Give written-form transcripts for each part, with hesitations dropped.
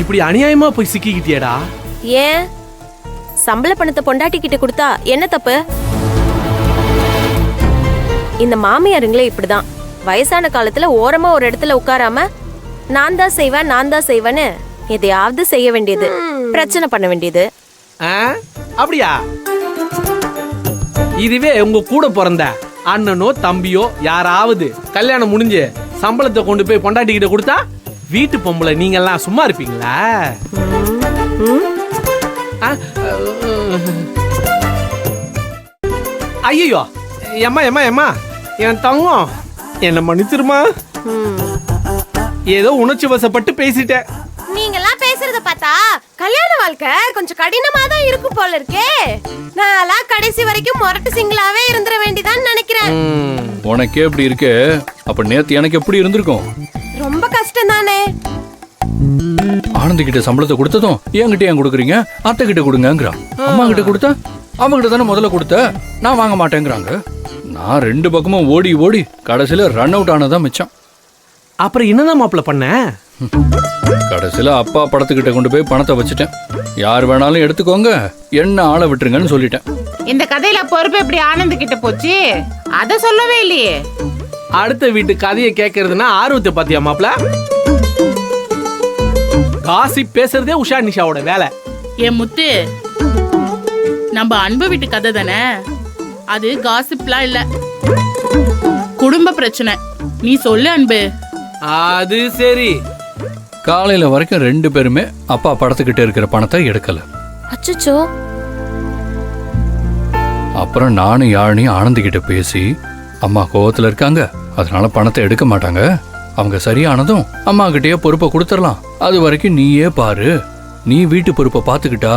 இப்படி அநியாயமா போய் சிக்கிக்கிட்டியடா. ஏன் சம்பள பணத்தை பொண்டாட்டி கிட்ட கொடுத்தா என்ன தப்பு? இந்த மாமியாருங்களே இப்படிதான். வயசான காலத்துல ஓரமா ஒரு இடத்துல உட்காராம நான் தான் செய்வேன்னு எதையாவது செய்ய வேண்டியது, பிரச்சனை பண்ண வேண்டியது. அப்படியா? இதுவே உங்க கூட பிறந்த அண்ணனோ தம்பியோ யாராவது கல்யாணம் முடிஞ்சு சம்பளத்தை கொண்டு போய் பொண்டாட்டி கிட்ட கொடுத்தா வீட்டு பொம்பளை நீங்க எல்லாம் சும்மா இருப்பீங்களா? ஐயோ எம்மா எம்மா எம்மா என் தங்கம் என்ன மன்னிச்சிருமா. ஏதோ உணர்ச்சி வசப்பட்டு பேசிட்டேன். நீங்கெல்லாம் பேசுறத பார்த்தா கல்யாண வாழ்க்கை கொஞ்சம் கடினமா தான் இருக்கும் போல இருக்கே. நான் கடைசி வரைக்கும் மொரட்டு சிங்கிளாவே இருந்துட வேண்டியதான் நினைக்கிறேன். உனக்கே இப்படி இருக்கு, அப்ப நேத்து எனக்கு எப்படி இருந்திருக்கும்? ரொம்ப கஷ்டம் தானே. ஆனந்தி கிட்ட சம்பளத்தை கொடுத்ததும் என்கிட்ட ஏன் கொடுக்குறீங்க, அத்தை கிட்ட கொடுங்கங்கிறான். அம்மா கிட்ட கொடுத்தா அவங்க கிட்ட தானே முதல்ல கொடுத்த, நான் வாங்க மாட்டேங்கிறாங்க. நான் ரெண்டு பக்கமும் ஓடி ஓடி கடைசியில ரன் அவுட் ஆனதான் மிச்சம். அப்புறம் என்னதான் மாப்பிள்ள பண்ண? கடைசியில அப்பா படத்துக்கிட்ட கொண்டு போய் பணத்தை வச்சுட்டேன். யார் வேணாலும் எடுத்துக்கோங்க, என்ன ஆளை விட்டுருங்கன்னு சொல்லிட்டேன். இந்த கதையில பொறுப்பு எப்படி ஆனந்த் கிட்ட போச்சு, அத சொல்லவே இல்லையே. அடுத்த வீட்டு கதையை கேட்கறதுன்னா ஆர்வத்தை பாத்தியா மாப்பிள்ள? காசிப் பேசுறதே உஷா நிஷாவோட வேலை. என் முத்து, நம்ம அன்பு வீட்டு கதை தானே, அது காசிப்லாம் இல்ல, குடும்ப பிரச்சனை. நீ சொல்லு அன்பு. அது சரி. காலையில வரைக்கும் ரெண்டு பேருமே அப்பா படத்துக்கிட்ட இருக்கிற பணத்தை எடுக்கல. அச்சச்சோ. அப்புறம் நானும் யாழினியும் ஆனந்தி கிட்ட பேசி, அம்மா கோவத்துல இருக்காங்க, அதனால பணத்தை எடுக்க மாட்டாங்க, அவங்க சரியானதும் அம்மா கிட்டயே பொறுப்பை கொடுத்துடலாம், அது வரைக்கும் நீயே பாரு, நீ வீட்டு பொறுப்பை பாத்துக்கிட்டா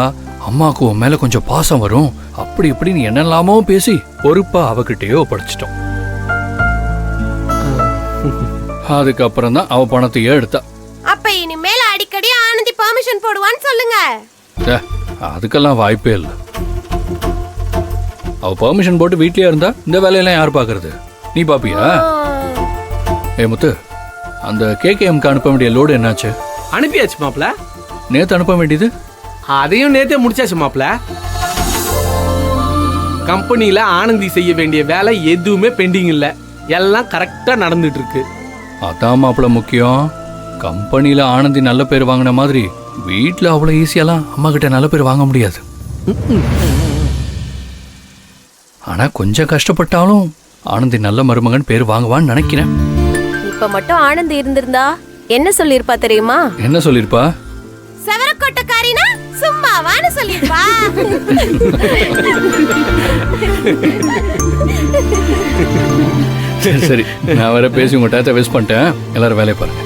அம்மாவுக்கு உன் மேல கொஞ்சம் பாசம் வரும், அப்படி இப்படின்னு என்னெல்லாமோ பேசி பொறுப்பா அவகிட்டயே ஒப்படைச்சிட்டோம். அதுக்கப்புறம் தான் அவ பணத்தையே எடுத்தா. அப்ப இனிமேல் அடிக்கடி ஆனந்தி பெர்மிஷன் போடுவான்னு சொல்லுங்க. அதுக்கெல்லாம் வாய்ப்பே இல்லை. அவ பெர்மிஷன் போட்டு வீட்லயே இருந்தா இந்த வேலையெல்லாம் யார் பாக்குறது? நீ பாப்பியா? ஏ முத்து, அந்த கேகேஎம்க்கு அனுப்ப வேண்டிய லோடு என்னாச்சு? அனுப்பியாச்சு மாப்பிள்ள. நேத்து அனுப்ப வேண்டியது அதையும் நேத்தே முடிச்சாச்சு மாப்பிள்ள. கம்பெனியில ஆனந்தி செய்ய வேண்டிய வேலை எதுவுமே பெண்டிங் இல்ல, எல்லாம் கரெக்டா நடந்துட்டு இருக்கு. அதான் மாப்பிள்ள முக்கியம். கம்பெனியில ஆனந்தி நல்ல பேர் வாங்கின மாதிரி வீட்டுல அவ்வளவு ஈஸியெல்லாம் அம்மா கிட்ட நல்ல பேர் வாங்க முடியாது. ஆனா கொஞ்சம் கஷ்டப்பட்டாலும் ஆனந்தி நல்ல மருமகன் பேர் வாங்குவான்னு நினைக்கிறேன். இப்ப மட்டும் ஆனந்தி இருந்திருந்தா என்ன சொல்லிருப்பா தெரியுமா? என்ன சொல்லிருப்பா? செவரக்கோட்டக்காரினா சும்மாவான்னு சொல்லிருப்பா. சரி, நான் வேற பேசி உங்க டயத்தை வேஸ்ட் பண்ணிட்டேன். எல்லாரும் வேலையை பாருங்க.